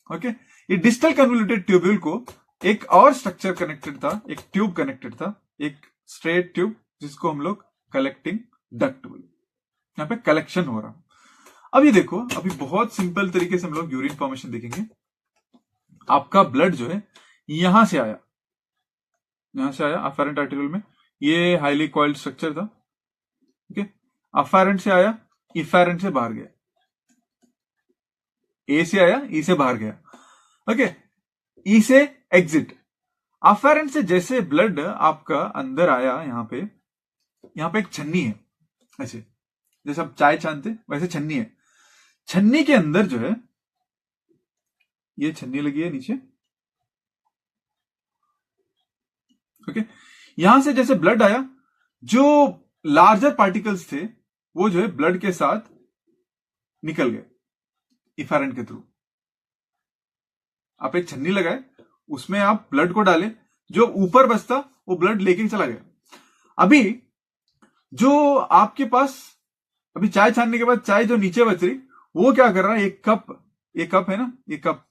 ओके, ये डिस्टल कन्वोल्यूटेड ट्यूबुल को एक और स्ट्रक्चर कनेक्टेड था, एक ट्यूब कनेक्टेड था, एक स्ट्रेट ट्यूब जिसको हम लोग कलेक्टिंग डक्ट बोले। यहां पे कलेक्शन हो रहा। अब ये देखो, अभी बहुत सिंपल तरीके से हम लोग यूरिन फॉर्मेशन देखेंगे। आपका ब्लड जो है यहां से आया, यहां से आया अफेरेंट आर्टेरियोल में, ये हाईली कॉइल्ड स्ट्रक्चर था। ठीक है, अफेरेंट से आया, इफेरेंट से बाहर गया, ए से आया, ई से बाहर गया। ओके, ई से एग्जिट। अफेरेंट से जैसे ब्लड आपका अंदर आया, यहां पे एक छन्नी है, ऐसे जैसे आप चाय छानते वैसे छन्नी है। छन्नी के अंदर जो है, ये छन्नी लगी है नीचे। ओके, यहां से जैसे ब्लड आया, जो लार्जर पार्टिकल्स थे वो जो है ब्लड के साथ निकल गए इफेरेंट के थ्रू। आप एक छन्नी लगाए, उसमें आप ब्लड को डाले, जो ऊपर बचता वो ब्लड लेके चला गया। अभी जो आपके पास अभी चाय छानने के बाद चाय जो नीचे बच रही, वो क्या कर रहा है, एक कप है ना, ये कप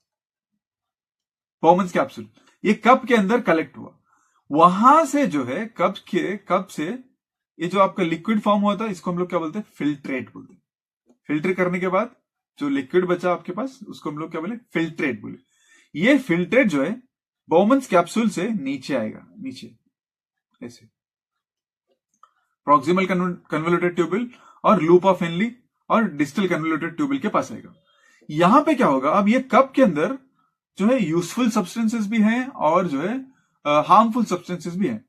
बॉमन्स कैप्सूल, ये कप के अंदर कलेक्ट हुआ। वहां से जो है कप से ये जो आपका लिक्विड फॉर्म हुआ था, इसको हम लोग क्या बोलते हैं, फिल्ट्रेट बोलते हैं। फिल्टर करने के बाद जो लिक्विड बचा आपके पास, उसको हम लोग क्या बोले, फिल्ट्रेट बोले। ये फिल्ट्रेट जो है बॉमन्स कैप्सूल से नीचे आएगा, नीचे ऐसे प्रॉक्सिमल कन्वोल्यूटेड ट्यूबिल और लूप ऑफ हेनली और डिस्टल कन्वोल्यूटेड ट्यूबिल के पास आएगा। यहां पे क्या होगा, अब ये कप के अंदर जो है यूजफुल सब्सटेंसेस भी हैं और जो है हार्मफुल सब्सटेंसेस भी हैं।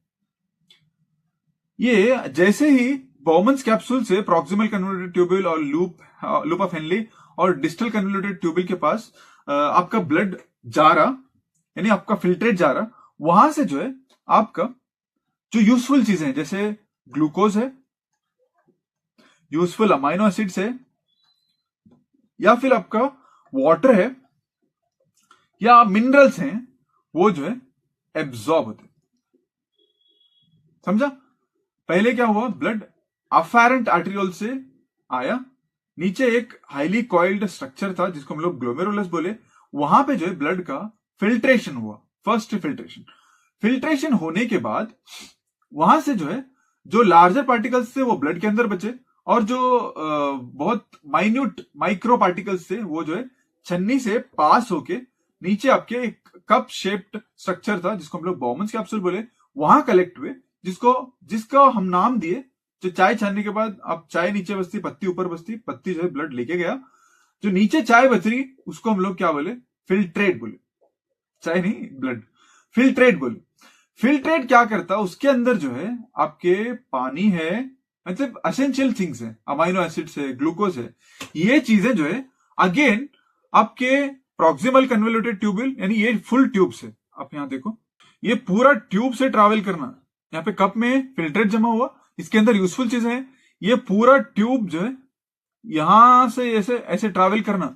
ये जैसे ही बॉमन्स कैप्सूल से प्रॉक्सिमल कन्वोल्यूटेड ट्यूबिल और लूप ऑफ हेनली और डिस्टल कन्वोल्यूटेड ट्यूबिल के पास आपका ब्लड जा रहा, यानी आपका फिल्ट्रेट जा रहा, वहां से जो है आपका जो यूजफुल चीजें हैं, जैसे ग्लूकोज है, यूजफुल अमाइनो एसिड्स है, या फिर आपका वाटर है, या मिनरल्स हैं, वो जो है एब्जॉर्ब होते। समझा? पहले क्या हुआ, ब्लड अफेरेंट आर्टेरियोल से आया, नीचे एक हाईली कॉइल्ड स्ट्रक्चर था जिसको हम लोग ग्लोमेरुलस बोले, वहां पे जो है ब्लड का फिल्ट्रेशन हुआ, फर्स्ट फिल्ट्रेशन होने के बाद वहां से जो है जो लार्जर पार्टिकल्स थे वो ब्लड के अंदर बचे, और जो बहुत माइन्यूट माइक्रो पार्टिकल्स थे वो जो है छन्नी से पास होके नीचे आपके एक कप शेप्ड स्ट्रक्चर था जिसको हम लोग बॉमन्स कैप्सूल बोले, वहां कलेक्ट हुए, जिसका हम नाम दिए। जो चाय छानने के बाद आप चाय नीचे बचती, पत्ती ऊपर बचती, पत्ती जो है ब्लड लेके गया, जो नीचे चाय बच रही उसको हम लोग क्या बोले, फिल्ट्रेट बोले। चाय नहीं, ब्लड, फिल्ट्रेट बोले। फिल्ट्रेट क्या करता, उसके अंदर जो है आपके पानी है, मतलब एसेंशियल थिंग्स है, अमाइनो एसिड्स है, ग्लूकोज है, ये चीजें जो है अगेन आपके प्रॉक्सिमल कन्वोल्यूटेड ट्यूबिल, यानी ये फुल ट्यूब से, आप यहां देखो, ये पूरा ट्यूब से ट्रैवल करना। यहाँ पे कप में फिल्ट्रेट जमा हुआ, इसके अंदर यूजफुल चीजें हैं, ये पूरा ट्यूब जो है यहां से ऐसे ट्रैवल करना।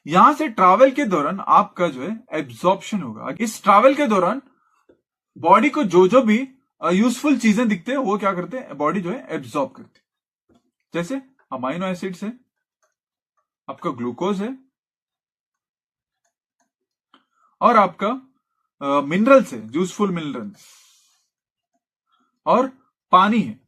यहां से ट्रैवल के दौरान आपका जो है एब्जॉर्प्शन होगा। इस ट्रैवल के दौरान बॉडी को जो भी यूजफुल चीजें दिखते हैं वो क्या करते हैं, बॉडी जो है एब्जॉर्ब करती है। जैसे अमाइनो एसिड्स है, आपका ग्लूकोज है, और आपका मिनरल्स है, यूजफुल मिनरल्स, और पानी है।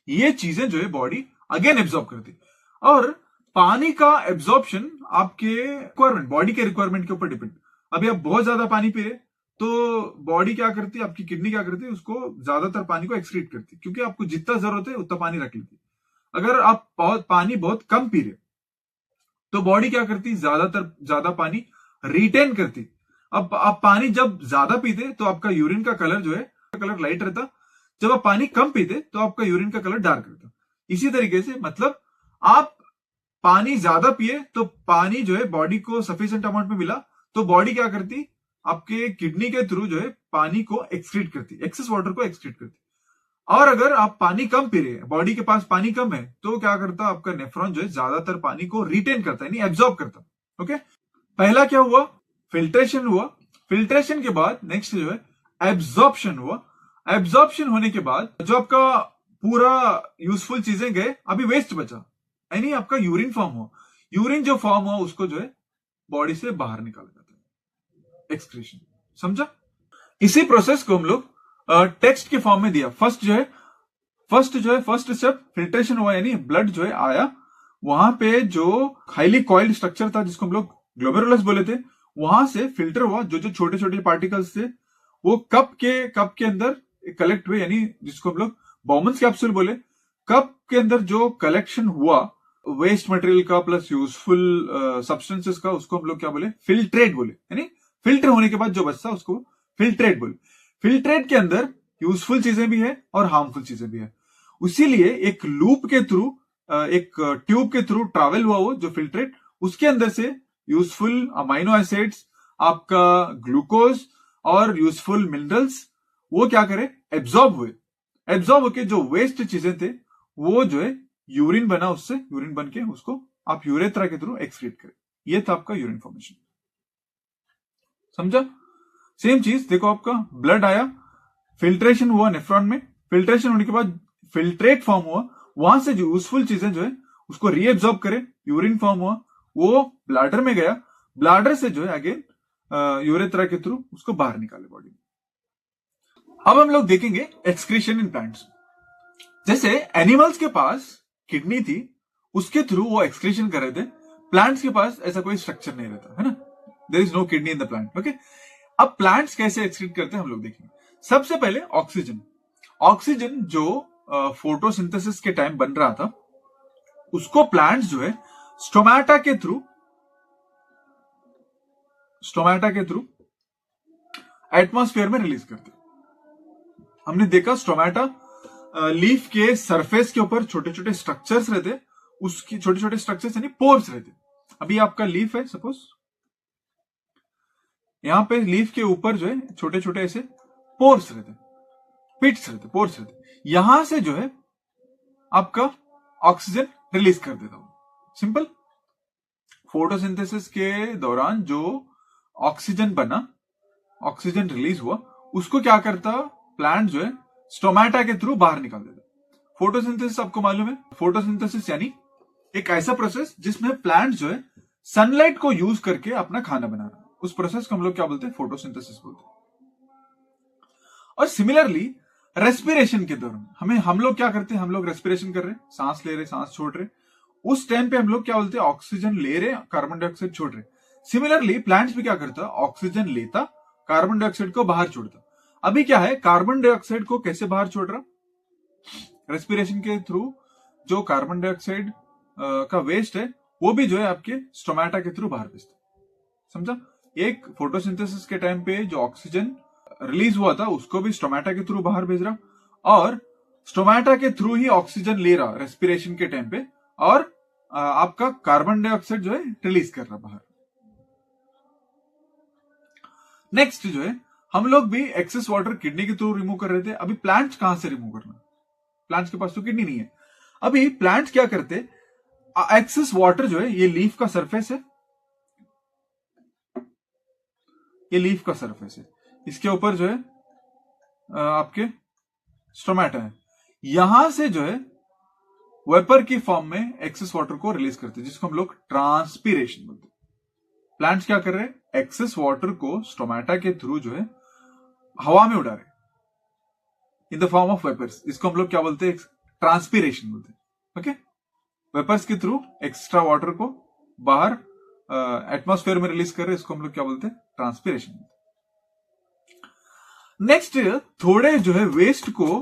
ये चीजें जो है बॉडी अगेन एब्जॉर्ब करती है। और पानी का एब्जॉर्प्शन आपके रिक्वायरमेंट, बॉडी के रिक्वायरमेंट के ऊपर डिपेंड। अभी आप बहुत ज्यादा पानी पी रहे तो बॉडी क्या करती है, आपकी किडनी क्या करती है, उसको ज्यादातर पानी को एक्सक्रीट करती है, क्योंकि आपको जितना जरूरत है उतना पानी रख लेती है। अगर आप पानी बहुत कम पी रहे तो बॉडी क्या करती, ज्यादा पानी रिटेन करती। अब आप पानी जब ज्यादा पीते तो आपका यूरिन का कलर जो है कलर लाइट रहता, जब आप पानी कम पीते तो आपका यूरिन का कलर डार्क रहता। इसी तरीके से मतलब आप पानी ज्यादा पिए तो पानी जो है बॉडी को सफिशिएंट अमाउंट में मिला तो बॉडी क्या करती, आपके किडनी के थ्रू जो है पानी को एक्सक्रीट करती, एक्सेस वाटर को एक्सक्रीट करती। और अगर आप पानी कम पी रहे हैं, बॉडी के पास पानी कम है, तो क्या करता, आपका नेफ्रॉन जो है ज्यादातर पानी को रिटेन करता है, यानी एब्जॉर्ब करता। ओके, पहला क्या हुआ, फिल्ट्रेशन हुआ। फिल्ट्रेशन के बाद नेक्स्ट जो है एब्जॉर्प्शन हुआ। एब्जॉर्प्शन होने के बाद जो आपका पूरा यूजफुल चीजें गए, अभी वेस्ट बचा, यानी आपका यूरिन फॉर्म हुआ। यूरिन जो फॉर्म हुआ उसको जो है बॉडी से बाहर निकाला जाता है, एक्सक्रीशन। समझा? इसी प्रोसेस को हम लोग टेक्स्ट के फॉर्म में दिया। फर्स्ट स्टेप फिल्ट्रेशन हुआ, यानी ब्लड जो है आया, वहां पे जो हाईली कॉइल्ड स्ट्रक्चर था जिसको हम लोग ग्लोमेरुलस बोले थे, वहां से फिल्टर हुआ, जो छोटे छोटे पार्टिकल्स थे वो कप के अंदर कलेक्ट हुए, यानी जिसको हम लोग बॉमन्स कैप्सूल बोले, कप के अंदर जो कलेक्शन हुआ वेस्ट मटेरियल का प्लस यूजफुल सब्सटेंसेस का, उसको हम लोग क्या बोले, फिल्ट्रेट बोले, यानी फिल्टर होने के बाद जो बचता उसको फिल्ट्रेट बोले। फिल्ट्रेट के अंदर यूजफुल चीजें भी है और हार्मफुल चीजें भी है, उसीलिए एक लूप के थ्रू, एक ट्यूब के थ्रू ट्रैवल हुआ वो जो फिल्ट्रेट, उसके अंदर से यूजफुल अमाइनो एसिड्स, आपका ग्लूकोज और यूजफुल मिनरल्स वो क्या करे, एब्जॉर्ब हुए। एब्जॉर्ब होके जो वेस्ट चीजें थे वो जो है यूरिन बना, उससे यूरिन बन के उसको आप यूरेथ्रा के थ्रू एक्सक्रीट करें। ये था आपका यूरिन फॉर्मेशन, समझा? सेम चीज देखो, आपका ब्लड आया, फिल्ट्रेशन हुआ नेफ्रॉन में, फिल्ट्रेशन होने के बाद फिल्ट्रेट फॉर्म हुआ, वहां से जो यूजफुल चीजें जो है उसको रीएब्जॉर्ब करे, यूरिन फॉर्म हुआ, वो ब्लैडर में गया, ब्लैडर से जो है अगेन यूरेथ्रा के थ्रू उसको बाहर निकाले बॉडी में। अब हम लोग देखेंगे एक्सक्रीशन इन प्लांट्स। जैसे एनिमल्स के पास किडनी थी, उसके थ्रू वो एक्सक्रीशन कर रहे थे, प्लांट्स के पास ऐसा कोई स्ट्रक्चर नहीं रहता है ना, there is no kidney in the plant. Okay, अब प्लांट्स कैसे एक्सक्रीट करते हैं हम लोग देखेंगे। सबसे पहले ऑक्सीजन, ऑक्सीजन जो फोटोसिंथेसिस के टाइम बन रहा था, उसको प्लांट्स जो है स्टोमेटा के थ्रू एटमॉस्फेयर में रिलीज करते। हमने देखा स्टोमेटा लीफ के सरफेस के ऊपर छोटे छोटे स्ट्रक्चर्स रहते, उसकी छोटे छोटे स्ट्रक्चर्स यानी पोर्स रहते। अभी आपका लीफ है, सपोज यहां पे लीफ के ऊपर जो है छोटे छोटे ऐसे पोर्स रहते, पिट्स रहते, पोर्स रहते, यहां से जो है आपका ऑक्सीजन रिलीज कर देता हूं। सिंपल, फोटोसिंथेसिस के दौरान जो ऑक्सीजन बना, ऑक्सीजन रिलीज हुआ, उसको क्या करता प्लांट जो है स्टोमेटा के थ्रू बाहर निकाल देता। फोटोसिंथेसिस आपको मालूम है, फोटोसिंथेसिस यानी एक ऐसा प्रोसेस जिसमें प्लांट जो है सनलाइट को यूज करके अपना खाना बना रहा है, उस प्रोसेस को हम लोग क्या बोलते हैं, फोटोसिंथेसिस बोलते हैं। और सिमिलरली रेस्पिरेशन के दौरान हम लोग क्या करते हैं, हम लोग रेस्पिरेशन कर रहे हैं, सांस ले रहे, सांस छोड़ रहे, उस टाइम पे हम लोग क्या बोलते हैं, ऑक्सीजन ले रहे, कार्बन डाइऑक्साइड छोड़ रहे। सिमिलरली प्लांट्स भी क्या करता, ऑक्सीजन लेता, कार्बन डाइऑक्साइड को बाहर छोड़ता। अभी क्या है, कार्बन डाइऑक्साइड को कैसे बाहर छोड़ रहा, रेस्पिरेशन के थ्रू जो कार्बन डाइऑक्साइड का वेस्ट है वो भी जो है आपके स्टोमेटा के थ्रू बाहर भेजता। समझा? एक फोटोसिंथेसिस के टाइम पे जो ऑक्सीजन रिलीज हुआ था उसको भी स्टोमेटा के थ्रू बाहर भेज रहा, और स्टोमेटा के थ्रू ही ऑक्सीजन ले रहा रेस्पिरेशन के टाइम पे, और आपका कार्बन डाइऑक्साइड जो है रिलीज कर रहा बाहर। नेक्स्ट जो है, हम लोग भी एक्सेस वाटर किडनी के थ्रू रिमूव कर रहे थे। अभी प्लांट्स कहां से रिमूव करना, प्लांट्स के पास तो किडनी नहीं है। अभी प्लांट्स क्या करते, एक्सेस वाटर जो है, ये लीफ का सरफेस है, ये लीफ का सरफेस है, इसके ऊपर जो है आपके स्टोमेटा है, यहां से जो है वेपर की फॉर्म में एक्सेस वाटर को रिलीज करते हैं, जिसको हम लोग ट्रांसपीरेशन बोलते हैं। प्लांट्स क्या कर रहे हैं, एक्सेस वाटर को स्टोमेटा के थ्रू जो है हवा में उड़ा रहे in the form of vapours, इसको हम लोग क्या बोलते हैं, ट्रांसपीरेशन बोलते हैं। ओके, वेपर्स के थ्रू एक्स्ट्रा वाटर को बाहर एटमॉस्फेयर में रिलीज कर रहे, इसको हम लोग क्या बोलते हैं, ट्रांसपीरेशन। नेक्स्ट, थोड़े जो है वेस्ट को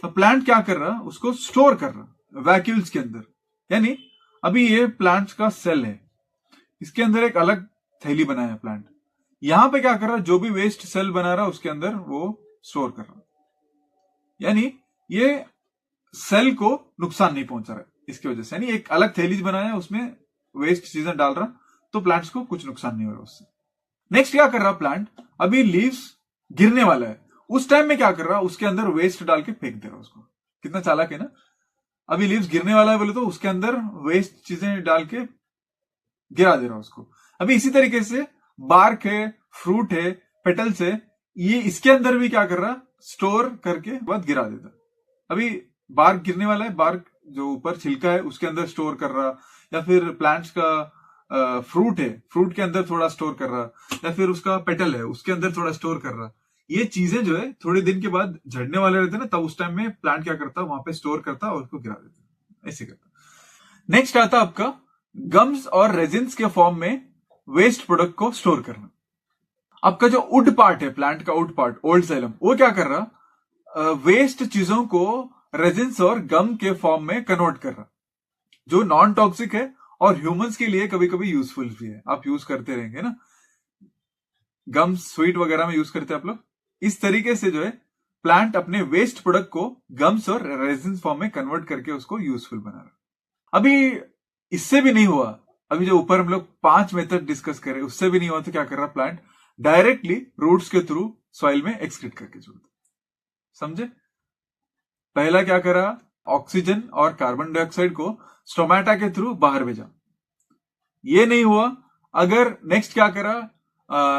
प्लांट क्या कर रहा, उसको स्टोर कर रहा वैक्यूल्स के अंदर। यानी अभी ये प्लांट का सेल है, इसके अंदर एक अलग थैली बनाया है प्लांट, यहां पे क्या कर रहा, जो भी वेस्ट सेल बना रहा उसके अंदर वो स्टोर कर रहा, यानी ये सेल को नुकसान नहीं पहुंचा रहा है इसकी वजह से। यानी एक अलग थैली बनाया, उसमें वेस्ट चीजें डाल रहा, तो प्लांट्स को कुछ नुकसान नहीं हो रहा उससे। नेक्स्ट क्या कर रहा प्लांट, अभी लीव्स गिरने वाला है, उस टाइम में क्या कर रहा, उसके अंदर वेस्ट डाल के फेंक दे रहा उसको। कितना चालाक है ना, अभी लीव्स गिरने वाला है बोले तो उसके अंदर वेस्ट चीजें डाल के गिरा दे रहा उसको। अभी इसी तरीके से बार्क है, फ्रूट है, पेटल्स है, ये इसके अंदर भी क्या कर रहा, स्टोर करके बाद गिरा देता। अभी बार्क गिरने वाला है, बार्क जो ऊपर छिलका है उसके अंदर स्टोर कर रहा, या फिर प्लांट्स का फ्रूट है, फ्रूट के अंदर थोड़ा स्टोर कर रहा, या फिर उसका पेटल है उसके अंदर थोड़ा स्टोर कर रहा। ये चीजें जो है थोड़े दिन के बाद झड़ने वाले रहते ना, तब उस टाइम में प्लांट क्या करता, वहां पे स्टोर करता और उसको गिरा देता, ऐसे करता। नेक्स्ट आता आपका गम्स और रेजिन्स के फॉर्म में वेस्ट प्रोडक्ट को स्टोर करना। आपका जो वुड पार्ट है, प्लांट का वुड पार्ट, ओल्ड जाइलम, वो क्या कर रहा, वेस्ट चीजों को रेजिन्स और गम के फॉर्म में कन्वर्ट कर रहा, जो नॉन टॉक्सिक है और ह्यूमंस के लिए कभी कभी यूजफुल भी है। आप यूज करते रहेंगे ना, गम स्वीट वगैरह में यूज करते हैं आप लोग। इस तरीके से जो है प्लांट अपने वेस्ट प्रोडक्ट को गम्स और रेजिन फॉर्म में कन्वर्ट करके उसको यूजफुल बना रहा। अभी इससे भी नहीं हुआ, अभी जो ऊपर हम लोग 5 मेथड डिस्कस कर रहे हैं उससे भी नहीं हुआ, तो क्या कर रहा प्लांट, डायरेक्टली रूट्स के थ्रू सॉइल में एक्सक्रीट करके छोड़ता। समझे? पहला क्या करा, ऑक्सीजन और कार्बन डाइऑक्साइड को स्टोमेटा के थ्रू बाहर भेजा, ये नहीं हुआ। अगर नेक्स्ट क्या करा,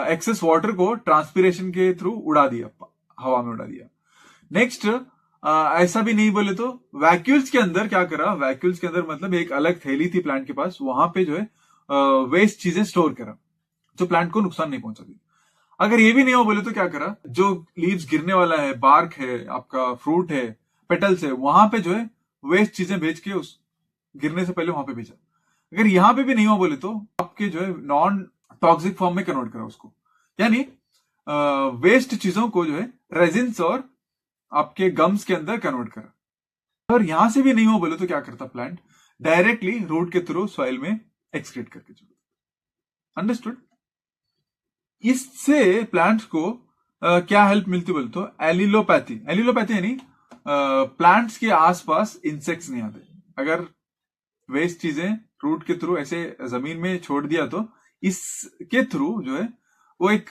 एक्सेस वाटर को ट्रांसपिरेशन के थ्रू उड़ा दिया, हवा में उड़ा दिया। नेक्स्ट ऐसा भी नहीं बोले तो वैक्यूल्स के अंदर क्या करा, वैक्यूल्स के अंदर मतलब एक अलग थैली थी प्लांट के पास, वहां पे जो है वेस्ट चीजें स्टोर करा जो प्लांट को नुकसान नहीं पहुंचाती। अगर ये भी नहीं हो बोले तो क्या करा, जो लीव्स गिरने वाला है, बार्क है, आपका फ्रूट है, पेटल्स है, वहां पे जो है वेस्ट चीजें भेज के उस गिरने से पहले वहां पे भेजा। अगर यहां पे भी नहीं हो बोले तो आपके जो है नॉन टॉक्सिक फॉर्म में कन्वर्ट करा उसको, यानी वेस्ट चीजों को जो है रेजिन्स और आपके गम्स के अंदर कन्वर्ट करा। और यहां से भी नहीं हो बोले तो क्या करता प्लांट, डायरेक्टली रूट के थ्रू सॉइल में एक्सक्रीट करके छोड़ता। अंडरस्टूड? इससे प्लांट्स को क्या हेल्प मिलती बोले तो एलिलोपैथी। एलिलोपैथी यानी प्लांट्स के आसपास इंसेक्ट्स नहीं आते। अगर वेस्ट चीजें रूट के थ्रू ऐसे जमीन में छोड़ दिया तो इसके थ्रू जो है वो एक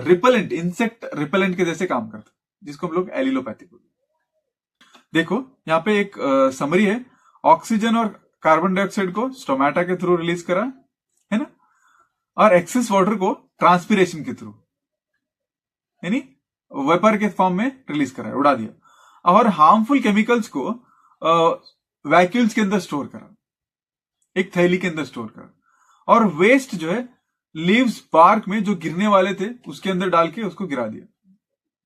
रिपेलेंट, इंसेक्ट रिपेलेंट के जैसे काम करता है, जिसको हम लोग एलिलोपैथी बोलते हैं। देखो यहाँ पे एक समरी है, ऑक्सीजन और कार्बन डाइऑक्साइड को स्टोमेटा के थ्रू रिलीज करा है ना, और एक्सेस वाटर को ट्रांसपिरेशन के थ्रू यानी वेपर के फॉर्म में रिलीज करा, उड़ा दिया, और हार्मफुल केमिकल्स को वैक्यूल्स के अंदर स्टोर करा, एक थैली के अंदर स्टोर करा, और वेस्ट जो है लीव्स बार्क में जो गिरने वाले थे उसके अंदर डाल के उसको गिरा दिया,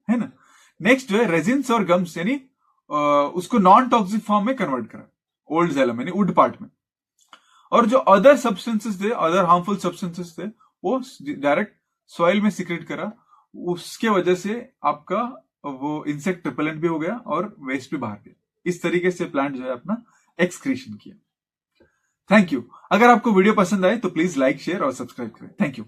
है ना। नेक्स्ट जो है रेजिन्स और गम्स यानी उसको नॉन टॉक्सिक फॉर्म में कन्वर्ट करा, ओल्ड जाइलम यानी वुड पार्ट में, और जो अदर सब्सटेंसेस थे, अदर हार्मफुल सब्सटेंसेस थे, वो डायरेक्ट सॉइल में सीक्रेट करा। उसके वजह से आपका वो इंसेक्ट रिपेलेंट भी हो गया और वेस्ट भी बाहर गया। इस तरीके से प्लांट जो है अपना एक्सक्रीशन किया। Thank you. अगर आपको वीडियो पसंद आए तो प्लीज लाइक, शेयर और सब्सक्राइब करें। Thank you.